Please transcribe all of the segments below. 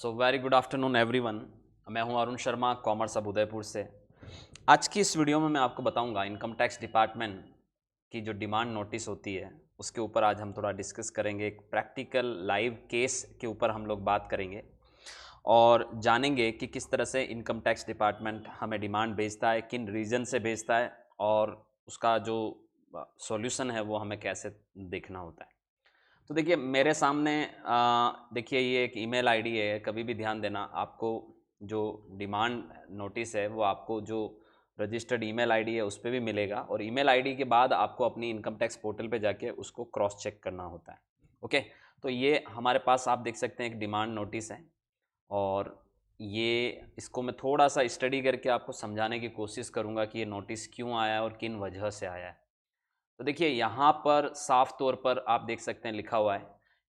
So very good afternoon everyone. मैं हूं Arun Sharma, commerce अब उदयपुर से। आज की इस वीडियो में मैं आपको बताऊंगा इनकम टैक्स डिपार्टमेंट की जो डिमांड नोटिस होती है उसके ऊपर आज हम थोड़ा डिस्कस करेंगे। एक प्रैक्टिकल लाइव केस के ऊपर हम लोग बात करेंगे और जानेंगे कि किस तरह से इनकम टैक्स डिपार्टमेंट हमें डिमांड भेजता है, किन रीज़न से भेजता है और उसका जो सॉल्यूशन है वो हमें कैसे देखना होता है। तो देखिए मेरे सामने देखिए ये एक ईमेल आईडी है। कभी भी ध्यान देना, आपको जो डिमांड नोटिस है वो आपको जो रजिस्टर्ड ईमेल आईडी है उस पर भी मिलेगा और ईमेल आईडी के बाद आपको अपनी इनकम टैक्स पोर्टल पे जाके उसको क्रॉस चेक करना होता है। ओके, तो ये हमारे पास आप देख सकते हैं एक डिमांड नोटिस है और ये इसको मैं थोड़ा सा स्टडी करके आपको समझाने की कोशिश करूँगा कि ये नोटिस क्यों आया है और किन वजह से आया है। तो देखिए यहाँ पर साफ तौर पर आप देख सकते हैं लिखा हुआ है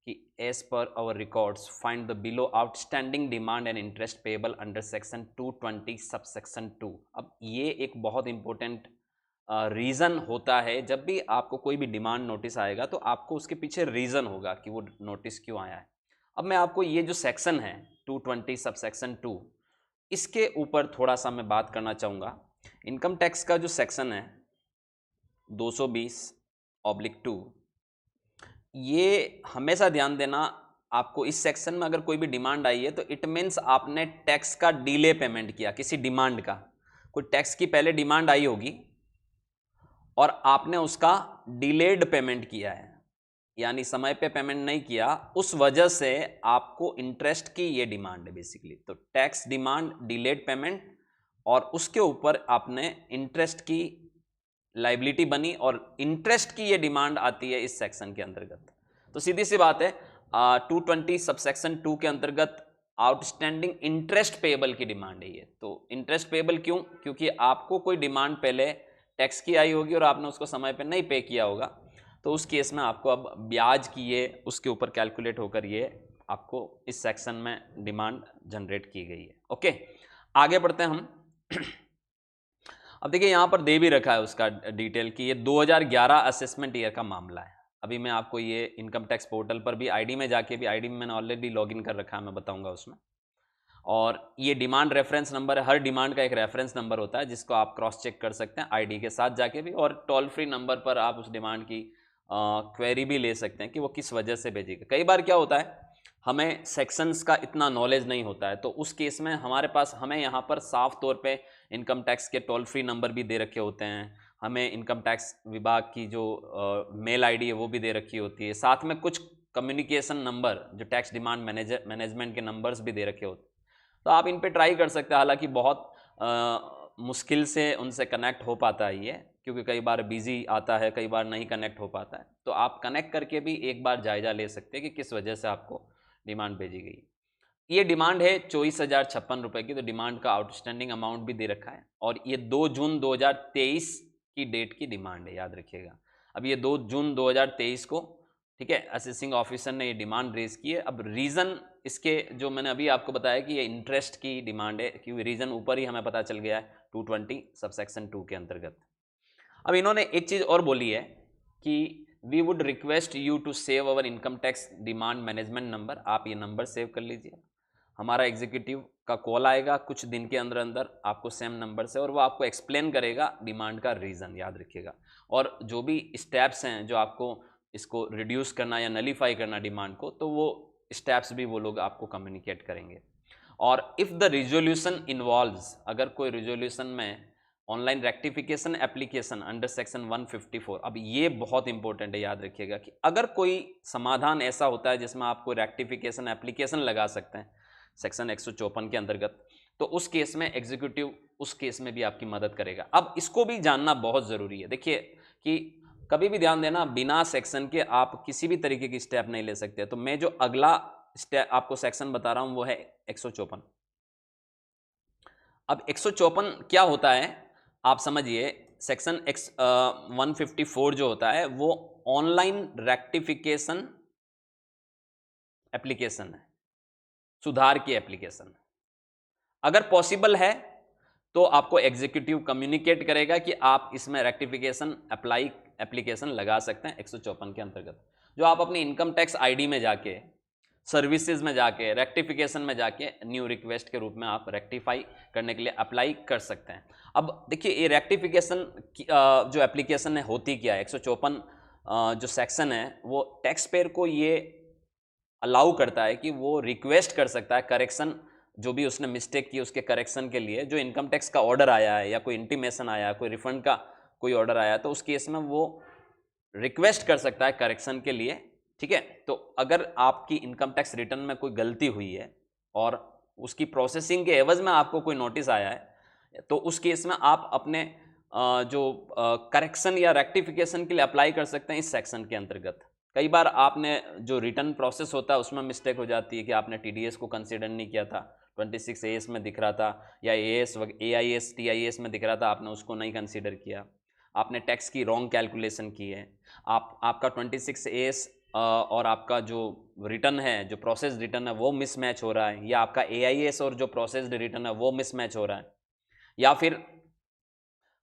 कि as per our records find the below outstanding demand and interest payable under section 220 sub section 2। अब ये एक बहुत इंपॉर्टेंट रीज़न होता है। जब भी आपको कोई भी डिमांड नोटिस आएगा तो आपको उसके पीछे रीज़न होगा कि वो नोटिस क्यों आया है। अब मैं आपको ये जो सेक्शन है 220 सब सेक्शन 2, इसके ऊपर थोड़ा सा मैं बात करना चाहूँगा। इनकम टैक्स का जो सेक्शन है 220/2, ये हमेशा ध्यान देना। आपको इस सेक्शन में अगर कोई भी डिमांड आई है तो इट मीन्स आपने टैक्स का डिले पेमेंट किया, किसी डिमांड का कोई टैक्स की पहले डिमांड आई होगी और आपने उसका डिलेड पेमेंट किया है, यानी समय पे पेमेंट नहीं किया, उस वजह से आपको इंटरेस्ट की ये डिमांड है बेसिकली। तो टैक्स डिमांड, डिलेड पेमेंट और उसके ऊपर आपने इंटरेस्ट की लाइबिलिटी बनी और इंटरेस्ट की ये डिमांड आती है इस सेक्शन के अंतर्गत। तो सीधी सी बात है 220 सबसेक्शन 2 के अंतर्गत आउटस्टैंडिंग इंटरेस्ट पेएबल की डिमांड है ये। तो इंटरेस्ट पेएबल क्यों? क्योंकि आपको कोई डिमांड पहले टैक्स की आई होगी और आपने उसको समय पे नहीं पे किया होगा, तो उस केस में आपको अब ब्याज की ये उसके ऊपर कैलकुलेट होकर ये आपको इस सेक्शन में डिमांड जनरेट की गई है। ओके, आगे बढ़ते हैं हम। अब देखिए यहाँ पर दे भी रखा है उसका डिटेल कि ये 2011 असेसमेंट ईयर का मामला है। अभी मैं आपको ये इनकम टैक्स पोर्टल पर भी आईडी में जाके भी, आईडी में मैंने ऑलरेडी लॉगिन कर रखा है, मैं बताऊंगा उसमें। और ये डिमांड रेफरेंस नंबर है, हर डिमांड का एक रेफरेंस नंबर होता है जिसको आप क्रॉस चेक कर सकते हैं आईडी के साथ जाके भी, और टोल फ्री नंबर पर आप उस डिमांड की क्वेरी भी ले सकते हैं कि वो किस वजह से भेजेगा। कई बार क्या होता है, हमें सेक्शंस का इतना नॉलेज नहीं होता है, तो उस केस में हमारे पास हमें यहाँ पर साफ तौर पे इनकम टैक्स के टोल फ्री नंबर भी दे रखे होते हैं, हमें इनकम टैक्स विभाग की जो मेल आईडी है वो भी दे रखी होती है, साथ में कुछ कम्युनिकेशन नंबर जो टैक्स डिमांड मैनेजमेंट के नंबर्स भी दे रखे होते हैं। तो आप इन पे ट्राई कर सकते हैं, हालांकि बहुत मुश्किल से उनसे कनेक्ट हो पाता है ये, क्योंकि कई बार बिजी आता है, कई बार नहीं कनेक्ट हो पाता है। तो आप कनेक्ट करके भी एक बार जायजा ले सकते हैं कि किस वजह से आपको डिमांड भेजी गई। ये डिमांड है 24,056 रुपये की, तो डिमांड का आउटस्टैंडिंग अमाउंट भी दे रखा है और ये 2 जून 2023 की डेट की डिमांड है, याद रखिएगा। अब ये 2 जून 2023 को, ठीक है, असेसिंग ऑफिसर ने ये डिमांड रेज की है। अब रीज़न इसके जो मैंने अभी आपको बताया कि ये इंटरेस्ट की डिमांड है, क्योंकि रीज़न ऊपर ही हमें पता चल गया है 220 सबसेक्शन 2 के अंतर्गत। अब इन्होंने एक चीज़ और बोली है कि we would request you to save our income tax demand management number. आप ये नंबर सेव कर लीजिए, हमारा एग्जीक्यूटिव का कॉल आएगा कुछ दिन के अंदर अंदर आपको सेम नंबर से, और वो आपको एक्सप्लेन करेगा डिमांड का रीज़न, याद रखिएगा। और जो भी स्टेप्स हैं जो आपको इसको रिड्यूस करना या नलीफाई करना डिमांड को, तो वो स्टेप्स भी वो लोग आपको कम्युनिकेट करेंगे। और इफ़ द रिजोल्यूशन इन्वॉल्व्स, अगर कोई रिजोल्यूशन में online rectification application under section 154, अब ये बहुत इंपॉर्टेंट है, याद रखिएगा कि अगर कोई समाधान ऐसा होता है जिसमें आप कोई रेक्टिफिकेशन एप्लीकेशन लगा सकते हैं सेक्शन 154 के अंतर्गत, तो उस केस में एग्जीक्यूटिव उस केस में भी आपकी मदद करेगा। अब इसको भी जानना बहुत ज़रूरी है। देखिए कि कभी भी ध्यान देना, बिना सेक्शन के आप किसी भी तरीके की स्टेप नहीं ले सकते। तो मैं जो अगला स्टेप आपको सेक्शन बता रहा हूं वो है 154। अब 154 क्या होता है आप समझिए। सेक्शन 154 जो होता है वो ऑनलाइन रेक्टिफिकेशन एप्लीकेशन है, सुधार की एप्लीकेशन है। अगर पॉसिबल है तो आपको एग्जीक्यूटिव कम्युनिकेट करेगा कि आप इसमें रेक्टिफिकेशन एप्लीकेशन लगा सकते हैं 154 के अंतर्गत, जो आप अपनी इनकम टैक्स आईडी में जाके सर्विसेज में जाके, रेक्टिफिकेशन में जाके न्यू रिक्वेस्ट के रूप में आप रेक्टिफाई करने के लिए अप्लाई कर सकते हैं। अब देखिए ये रेक्टिफिकेशन जो एप्लीकेशन है होती क्या है, 154 जो सेक्शन है वो टैक्स पेयर को ये अलाउ करता है कि वो रिक्वेस्ट कर सकता है करेक्शन, जो भी उसने मिस्टेक की उसके करेक्शन के लिए जो इनकम टैक्स का ऑर्डर आया है या कोई इंटीमेशन आया है, कोई रिफंड का कोई ऑर्डर आया है, तो उस केस में वो रिक्वेस्ट कर सकता है करेक्शन के लिए। ठीक है, तो अगर आपकी इनकम टैक्स रिटर्न में कोई गलती हुई है और उसकी प्रोसेसिंग के एवज में आपको कोई नोटिस आया है, तो उस केस में आप अपने जो करेक्शन या रेक्टिफिकेशन के लिए अप्लाई कर सकते हैं इस सेक्शन के अंतर्गत। कई बार आपने जो रिटर्न प्रोसेस होता है उसमें मिस्टेक हो जाती है कि आपने टीडीएस को कंसीडर नहीं किया था, 26 एएस में दिख रहा था, या एआईएस टीआईएस में दिख रहा था, आपने उसको नहीं कंसीडर किया, आपने टैक्स की रॉन्ग कैलकुलेशन की है, आपका 26 एएस और आपका जो रिटर्न है, जो प्रोसेस रिटर्न है वो मिसमैच हो रहा है, या आपका एआईएस और जो प्रोसेस्ड रिटर्न है वो मिसमैच हो रहा है, या फिर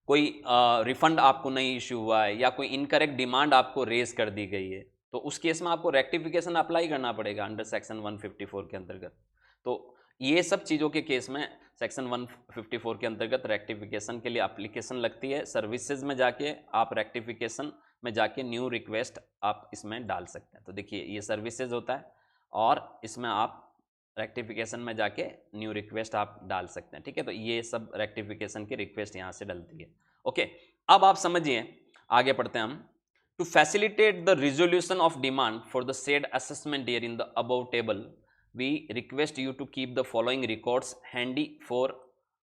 कोई रिफंड आपको नहीं इश्यू हुआ है, या कोई इनकरेक्ट डिमांड आपको रेज कर दी गई है, तो उस केस में आपको रेक्टिफिकेशन अप्लाई करना पड़ेगा अंडर सेक्शन 154 के अंतर्गत। तो ये सब चीज़ों के केस में सेक्शन 154 के अंतर्गत रेक्टिफिकेशन के लिए एप्लीकेशन लगती है। सर्विसेज में जाके आप रेक्टिफिकेशन में जाके न्यू रिक्वेस्ट आप इसमें डाल सकते हैं। तो देखिए ये सर्विसेज होता है और इसमें आप रेक्टिफिकेशन में जाके न्यू रिक्वेस्ट आप डाल सकते हैं। ठीक है, तो ये सब रेक्टिफिकेशन की रिक्वेस्ट यहाँ से डलती है। ओके, अब आप समझिए, आगे पढ़ते हैं हम। To facilitate the resolution of demand for the said assessment year in the above table, we request you to keep the following records handy for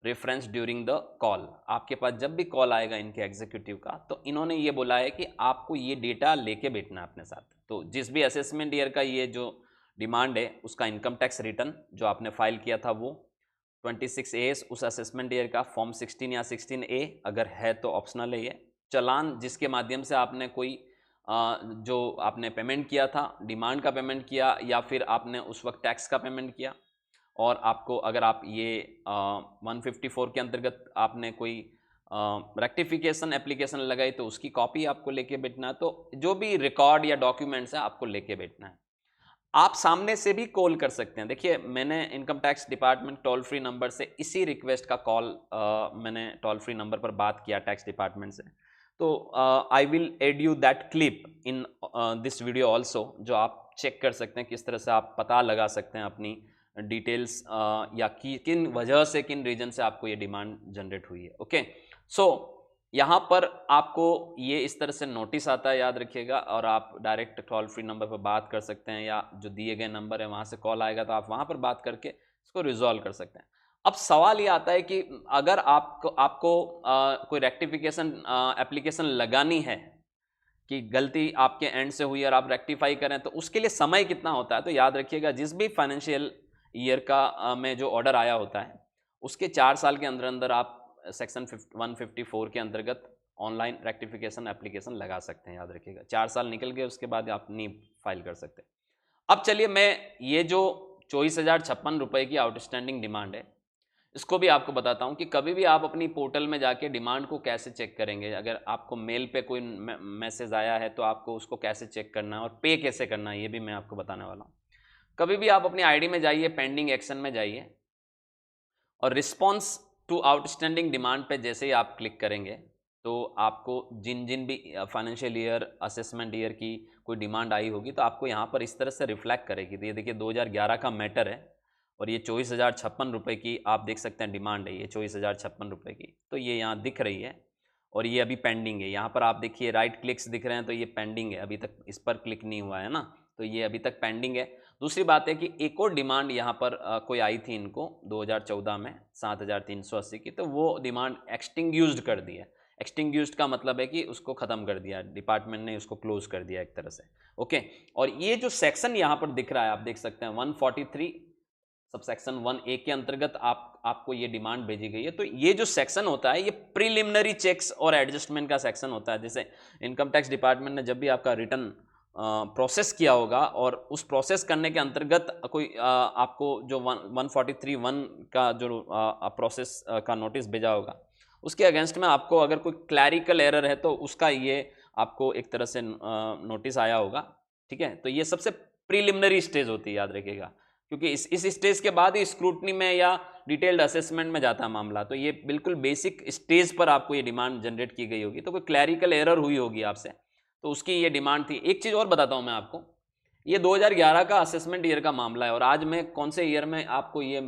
reference during the call. आपके पास जब भी कॉल आएगा इनके एग्जीक्यूटिव का, तो इन्होंने ये बोला है कि आपको ये डेटा लेके बैठना है अपने साथ। तो जिस भी असेसमेंट ईयर का ये जो डिमांड है उसका इनकम टैक्स रिटर्न जो आपने फाइल किया था वो 26A, उस असेसमेंट ईयर का फॉर्म 16 या 16A अगर है तो ऑप्शनल है ये, चालान जिसके माध्यम से आपने कोई जो आपने पेमेंट किया था, डिमांड का पेमेंट किया या फिर आपने उस वक्त टैक्स का पेमेंट किया, और आपको अगर आप ये 154 के अंतर्गत आपने कोई रेक्टिफिकेशन एप्लीकेशन लगाई तो उसकी कॉपी आपको लेके बैठना है। तो जो भी रिकॉर्ड या डॉक्यूमेंट्स है आपको लेके बैठना है। आप सामने से भी कॉल कर सकते हैं। देखिए मैंने income tax department toll free number से इसी रिक्वेस्ट का कॉल मैंने टोल फ्री नंबर पर बात किया टैक्स डिपार्टमेंट से। तो I will add you that clip in this video also, जो आप चेक कर सकते हैं किस तरह से आप पता लगा सकते हैं अपनी डिटेल्स या किन वजह से, किन रीजन से आपको ये डिमांड जनरेट हुई है। ओके, सो यहाँ पर आपको ये इस तरह से नोटिस आता है, याद रखिएगा, और आप डायरेक्ट टोल फ्री नंबर पर बात कर सकते हैं, या जो दिए गए नंबर है वहाँ से कॉल आएगा तो आप वहाँ पर बात करके इसको रिजॉल्व कर सकते हैं। अब सवाल ये आता है कि अगर आपको कोई रेक्टिफिकेशन एप्लीकेशन लगानी है कि गलती आपके एंड से हुई और आप रेक्टिफाई करें, तो उसके लिए समय कितना होता है। तो याद रखिएगा जिस भी फाइनेंशियल ईयर का में जो ऑर्डर आया होता है उसके 4 साल के अंदर अंदर आप सेक्शन 154 के अंतर्गत ऑनलाइन रेक्टिफिकेशन एप्लीकेशन लगा सकते हैं। याद रखिएगा 4 साल निकल गए उसके बाद आप नहीं फाइल कर सकते। अब चलिए मैं ये जो 24,056 रुपये की आउटस्टैंडिंग डिमांड है इसको भी आपको बताता हूँ कि कभी भी आप अपनी पोर्टल में जाके डिमांड को कैसे चेक करेंगे। अगर आपको मेल पे कोई मैसेज आया है तो आपको उसको कैसे चेक करना है और पे कैसे करना है ये भी मैं आपको बताने वाला हूँ। कभी भी आप अपनी आईडी में जाइए, पेंडिंग एक्शन में जाइए, और रिस्पॉन्स टू आउटस्टैंडिंग डिमांड पे जैसे ही आप क्लिक करेंगे तो आपको जिन भी फाइनेंशियल ईयर, असेसमेंट ईयर की कोई डिमांड आई होगी तो आपको यहाँ पर इस तरह से रिफ्लेक्ट करेगी। तो ये देखिए 2011 का मैटर है और ये 24,056 रुपये की आप देख सकते हैं डिमांड है, ये 24,056 रुपये की। तो ये यहाँ दिख रही है और ये अभी पेंडिंग है। यहाँ पर आप देखिए राइट क्लिक्स दिख रहे हैं तो ये पेंडिंग है, अभी तक इस पर क्लिक नहीं हुआ है ना, तो ये अभी तक पेंडिंग है। दूसरी बात है कि एक और डिमांड यहाँ पर कोई आई थी इनको 2014 में 7,380 की, तो वो डिमांड एक्सटिंग्यूज्ड कर दी है। एक्सटिंग्यूज्ड का मतलब है कि उसको ख़त्म कर दिया, डिपार्टमेंट ने उसको क्लोज कर दिया एक तरह से। ओके, और ये जो सेक्शन यहाँ पर दिख रहा है आप देख सकते हैं 143 सबसेक्शन 1A के अंतर्गत आपको ये डिमांड भेजी गई है। तो ये जो सेक्शन होता है ये प्रिलिमिनरी चेक्स और एडजस्टमेंट का सेक्शन होता है। जैसे इनकम टैक्स डिपार्टमेंट ने जब भी आपका रिटर्न प्रोसेस किया होगा और उस प्रोसेस करने के अंतर्गत कोई आपको जो 143(1) का जो प्रोसेस का नोटिस भेजा होगा उसके अगेंस्ट में आपको अगर कोई क्लैरिकल एरर है तो उसका ये आपको एक तरह से नोटिस आया होगा। ठीक है, तो ये सबसे प्रीलिमिनरी स्टेज होती है, याद रखिएगा, क्योंकि इस स्टेज के बाद ही स्क्रूटनी में या डिटेल्ड असेसमेंट में जाता है मामला। तो ये बिल्कुल बेसिक स्टेज पर आपको ये डिमांड जनरेट की गई होगी, तो कोई क्लैरिकल एरर हुई होगी आपसे, तो उसकी ये डिमांड थी। एक चीज़ और बताता हूँ मैं आपको, ये 2011 का असेसमेंट ईयर का मामला है, और आज मैं कौन से ईयर में आपको ये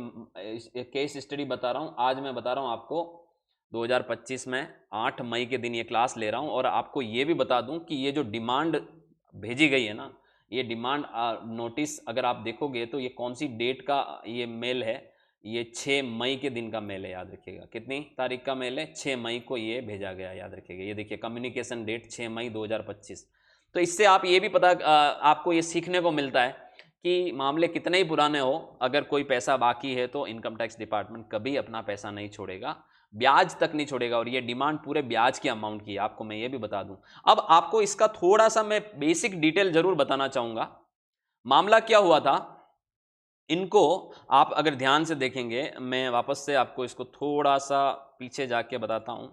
केस स्टडी बता रहा हूँ, आज मैं बता रहा हूँ आपको 2025 में 8 मई के दिन ये क्लास ले रहा हूँ। और आपको ये भी बता दूँ कि ये जो डिमांड भेजी गई है ना, ये डिमांड नोटिस अगर आप देखोगे तो ये कौन सी डेट का ये मेल है, ये 6 मई के दिन का मेल है, याद रखिएगा। कितनी तारीख का मेल है? 6 मई को ये भेजा गया, याद रखिएगा। ये देखिए कम्युनिकेशन डेट 6 मई 2025। तो इससे आप ये भी पता आपको ये सीखने को मिलता है कि मामले कितने ही पुराने हो, अगर कोई पैसा बाकी है तो इनकम टैक्स डिपार्टमेंट कभी अपना पैसा नहीं छोड़ेगा, ब्याज तक नहीं छोड़ेगा। और ये डिमांड पूरे ब्याज की अमाउंट की है, आपको मैं ये भी बता दूं। अब आपको इसका थोड़ा सा मैं बेसिक डिटेल जरूर बताना चाहूंगा। मामला क्या हुआ था, इनको आप अगर ध्यान से देखेंगे, मैं वापस से आपको इसको थोड़ा सा पीछे जाके बताता हूं।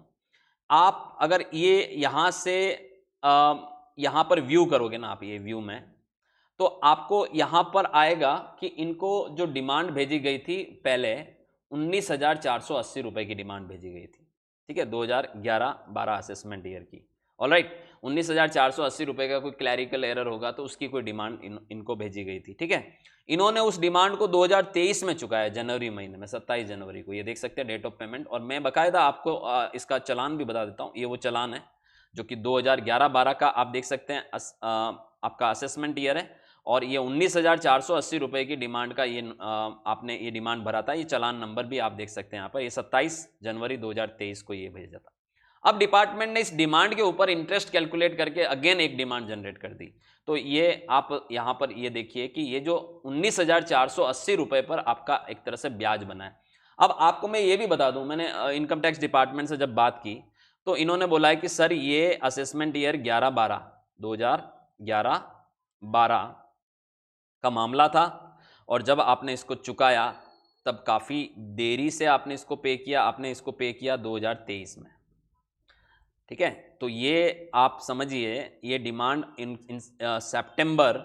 आप अगर ये यहां से यहां पर व्यू करोगे ना, आप ये व्यू में, तो आपको यहां पर आएगा कि इनको जो डिमांड भेजी गई थी पहले 19,480 रुपए की डिमांड भेजी गई थी, ठीक है, 2011-12 असेसमेंट ईयर की। ऑलराइट, 19,480 रुपए का कोई क्लैरिकल एरर होगा तो उसकी कोई डिमांड इनको भेजी गई थी, ठीक है। इन्होंने उस डिमांड को 2023 में चुकाया, जनवरी महीने में, 27 जनवरी को। ये देख सकते हैं डेट ऑफ पेमेंट, और मैं बकायदा आपको इसका चालान भी बता देता हूँ। ये वो चालान है जो कि 2011-12 का आप देख सकते हैं, आपका असेसमेंट ईयर है, और ये 19,480 रुपए की डिमांड का ये आपने ये डिमांड भरा था। ये चालान नंबर भी आप देख सकते हैं यहाँ पर, ये 27 जनवरी 2023 को ये भेजा था। अब डिपार्टमेंट ने इस डिमांड के ऊपर इंटरेस्ट कैलकुलेट करके अगेन एक डिमांड जनरेट कर दी। तो ये आप यहाँ पर ये देखिए कि ये जो 19,480 रुपए पर आपका एक तरह से ब्याज बना है। अब आपको मैं ये भी बता दूं, मैंने इनकम टैक्स डिपार्टमेंट से जब बात की तो इन्होंने बोला है कि सर ये असेसमेंट ईयर 2011 का मामला था, और जब आपने इसको चुकाया तब काफ़ी देरी से आपने इसको पे किया, आपने इसको पे किया 2023 में, ठीक है। तो ये आप समझिए, ये डिमांड इन सितंबर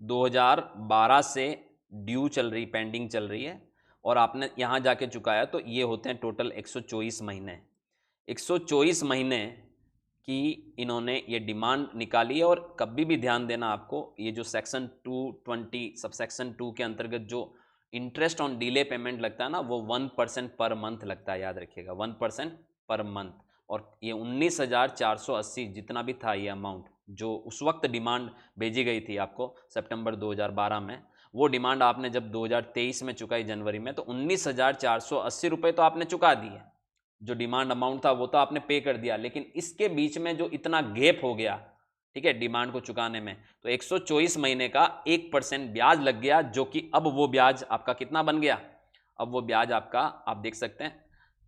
2012 से ड्यू चल रही, पेंडिंग चल रही है, और आपने यहाँ जाके चुकाया, तो ये होते हैं टोटल 124 महीने। 124 महीने की इन्होंने ये डिमांड निकाली है। और कभी भी ध्यान देना आपको, ये जो सेक्शन 220 सबसेक्शन 2 के अंतर्गत जो इंटरेस्ट ऑन डिले पेमेंट लगता है ना, वो 1% पर मंथ लगता है, याद रखिएगा, 1% पर मंथ। और ये 19,480 जितना भी था ये अमाउंट, जो उस वक्त डिमांड भेजी गई थी आपको सितंबर 2012 में, वो डिमांड आपने जब 2023 में चुकाई जनवरी में, तो 19,480 रुपये तो आपने चुका दिए। जो डिमांड अमाउंट था वो तो आपने पे कर दिया, लेकिन इसके बीच में जो इतना गैप हो गया, ठीक है, डिमांड को चुकाने में, तो 124 महीने का 1% ब्याज लग गया, जो कि अब वो ब्याज आपका कितना बन गया, अब वो ब्याज आपका आप देख सकते हैं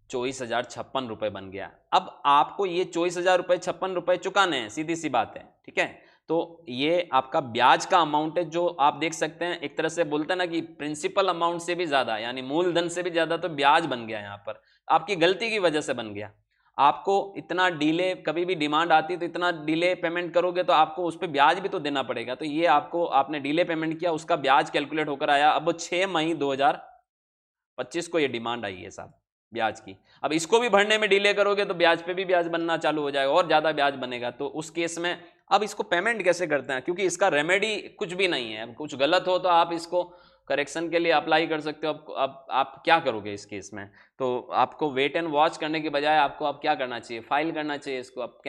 24,056 रुपये बन गया। अब आपको ये 24,056 रुपये चुकाने हैं, सीधी सी बात है, ठीक है। तो ये आपका ब्याज का अमाउंट है, जो आप देख सकते हैं, एक तरह से बोलते हैं ना कि प्रिंसिपल अमाउंट से भी ज्यादा, यानी मूलधन से भी ज्यादा तो ब्याज बन गया यहाँ पर, आपकी गलती की वजह से बन गया। आपको इतना डिले, कभी भी डिमांड आती है तो इतना डिले पेमेंट करोगे तो आपको उस पर ब्याज भी तो देना पड़ेगा। तो ये आपको, आपने डिले पेमेंट किया, उसका ब्याज कैलकुलेट होकर आया। अब 6 मई 2025 को ये डिमांड आई है साहब ब्याज की। अब इसको भी भरने में डिले करोगे तो ब्याज पे भी ब्याज बनना चालू हो जाएगा, और ज्यादा ब्याज बनेगा। तो उस केस में अब इसको पेमेंट कैसे करते हैं, क्योंकि इसका रेमेडी कुछ भी नहीं है। कुछ गलत हो तो आप इसको करेक्शन के लिए अप्लाई कर सकते हो। अब आप क्या करोगे इस केस में, तो आपको वेट एंड वॉच करने के बजाय आपको अब क्या करना चाहिए, फाइल करना चाहिए इसको। अब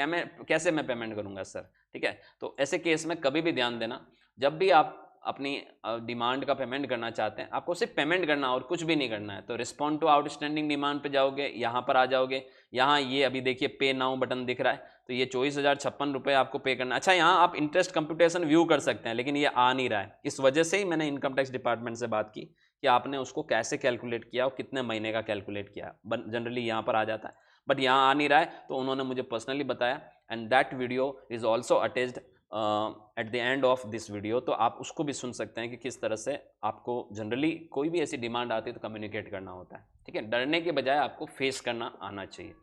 कैसे मैं पेमेंट करूंगा सर, ठीक है। तो ऐसे केस में कभी भी ध्यान देना, जब भी आप अपनी डिमांड का पेमेंट करना चाहते हैं, आपको सिर्फ पेमेंट करना और कुछ भी नहीं करना है। तो रिस्पॉन्ड टू आउटस्टैंडिंग डिमांड पे जाओगे, यहाँ पर आ जाओगे, यहाँ ये अभी देखिए पे नाउ बटन दिख रहा है, तो ये 24,056 रुपये आपको पे करना। अच्छा, यहाँ आप इंटरेस्ट कंप्यूटेशन व्यू कर सकते हैं, लेकिन ये आ नहीं रहा है। इस वजह से ही मैंने इनकम टैक्स डिपार्टमेंट से बात की कि आपने उसको कैसे कैलकुलेट किया और कितने महीने का कैलकुलेट किया। जनरली यहाँ पर आ जाता है, बट यहाँ आ नहीं रहा है। तो उन्होंने मुझे पर्सनली बताया, and that video is also attached at the end of this video. तो आप उसको भी सुन सकते हैं कि किस तरह से आपको जनरली कोई भी ऐसी डिमांड आती है तो कम्युनिकेट करना होता है, ठीक है। डरने के बजाय आपको फेस करना आना चाहिए।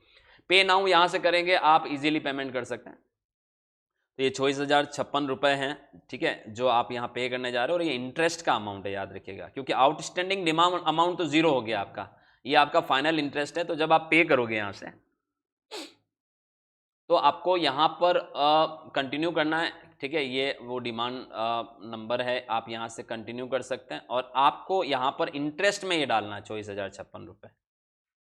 पे नाउ यहाँ से करेंगे आप इजीली पेमेंट कर सकते हैं। तो ये 24,056 रुपये हैं, ठीक है, जो आप यहाँ पे करने जा रहे हो, और ये इंटरेस्ट का अमाउंट है, याद रखिएगा, क्योंकि आउटस्टैंडिंग डिमांड अमाउंट तो जीरो हो गया आपका, ये आपका फाइनल इंटरेस्ट है। तो जब आप पे करोगे यहाँ से, तो आपको यहाँ पर कंटिन्यू करना है, ठीक है, ये वो डिमांड नंबर है, आप यहाँ से कंटिन्यू कर सकते हैं, और आपको यहाँ पर इंटरेस्ट में ये डालना है 24,056 रुपये,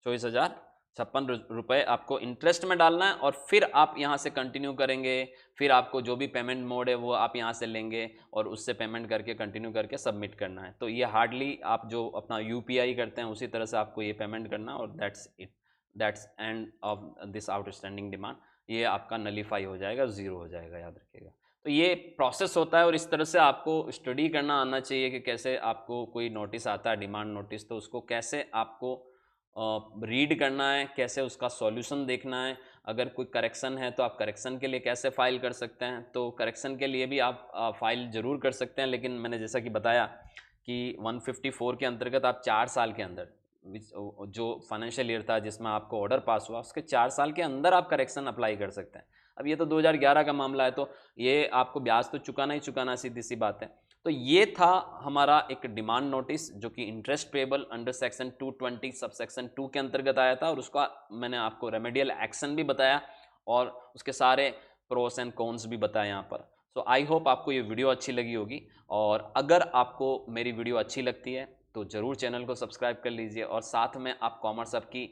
24,056 रुपये आपको इंटरेस्ट में डालना है, और फिर आप यहाँ से कंटिन्यू करेंगे। फिर आपको जो भी पेमेंट मोड है वो आप यहाँ से लेंगे और उससे पेमेंट करके कंटिन्यू करके सबमिट करना है। तो ये हार्डली आप जो अपना UPI करते हैं उसी तरह से आपको ये पेमेंट करना, और that's it, that's end of this outstanding demand. ये आपका नलीफाई हो जाएगा, ज़ीरो हो जाएगा, याद रखिएगा। तो ये प्रोसेस होता है, और इस तरह से आपको स्टडी करना आना चाहिए कि कैसे आपको कोई नोटिस आता है, डिमांड नोटिस, तो उसको कैसे आपको रीड करना है, कैसे उसका सॉल्यूशन देखना है। अगर कोई करेक्शन है तो आप करेक्शन के लिए कैसे फ़ाइल कर सकते हैं, तो करेक्शन के लिए भी आप फ़ाइल ज़रूर कर सकते हैं, लेकिन मैंने जैसा कि बताया कि 154 के अंतर्गत आप 4 साल के अंदर, जो फाइनेंशियल ईयर था जिसमें आपको ऑर्डर पास हुआ, उसके 4 साल के अंदर आप करेक्शन अप्लाई कर सकते हैं। अब ये तो 2011 का मामला है, तो ये आपको ब्याज तो चुकाना ही चुकाना, सीधी सी बात है। तो ये था हमारा एक डिमांड नोटिस, जो कि interest payable under section 220 sub section 2 के अंतर्गत आया था, और उसका मैंने आपको रेमेडियल एक्शन भी बताया, और उसके सारे प्रोस एंड कॉन्स भी बताए यहाँ पर। सो आई होप आपको ये वीडियो अच्छी लगी होगी, और अगर आपको मेरी वीडियो अच्छी लगती है तो ज़रूर चैनल को सब्सक्राइब कर लीजिए, और साथ में आप कॉमर्स हब की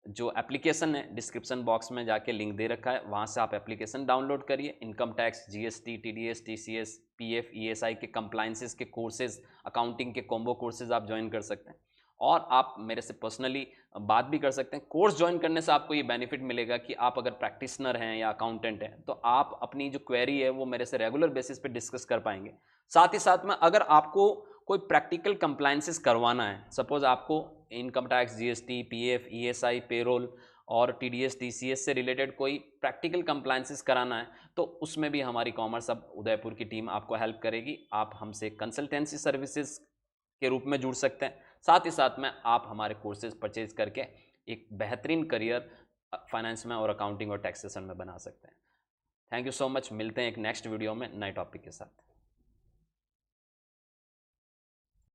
जो एप्लीकेशन है, डिस्क्रिप्शन बॉक्स में जाके लिंक दे रखा है, वहाँ से आप एप्लीकेशन डाउनलोड करिए। Income tax, GST, TDS, TCS, PF, ESI के कंप्लाइंसेस के कोर्सेज, अकाउंटिंग के कॉम्बो कोर्सेज आप ज्वाइन कर सकते हैं, और आप मेरे से पर्सनली बात भी कर सकते हैं। कोर्स ज्वाइन करने से आपको ये बेनिफिट मिलेगा कि आप अगर प्रैक्टिशनर हैं या अकाउंटेंट हैं, तो आप अपनी जो क्वेरी है वो मेरे से रेगुलर बेसिस पे डिस्कस कर पाएंगे। साथ ही साथ में अगर आपको कोई प्रैक्टिकल कंप्लाइंसेस करवाना है, सपोज आपको income tax, GST, PF, ESI, payroll और TDS, TCS से रिलेटेड कोई प्रैक्टिकल कंप्लाइंसेस कराना है, तो उसमें भी हमारी कॉमर्स हब उदयपुर की टीम आपको हेल्प करेगी। आप हमसे कंसल्टेंसी सर्विसेज के रूप में जुड़ सकते हैं। साथ ही साथ में आप हमारे कोर्सेज परचेज करके एक बेहतरीन करियर फाइनेंस में और अकाउंटिंग और टैक्सेशन में बना सकते हैं। Thank you so much. मिलते हैं एक नेक्स्ट वीडियो में नए टॉपिक के साथ।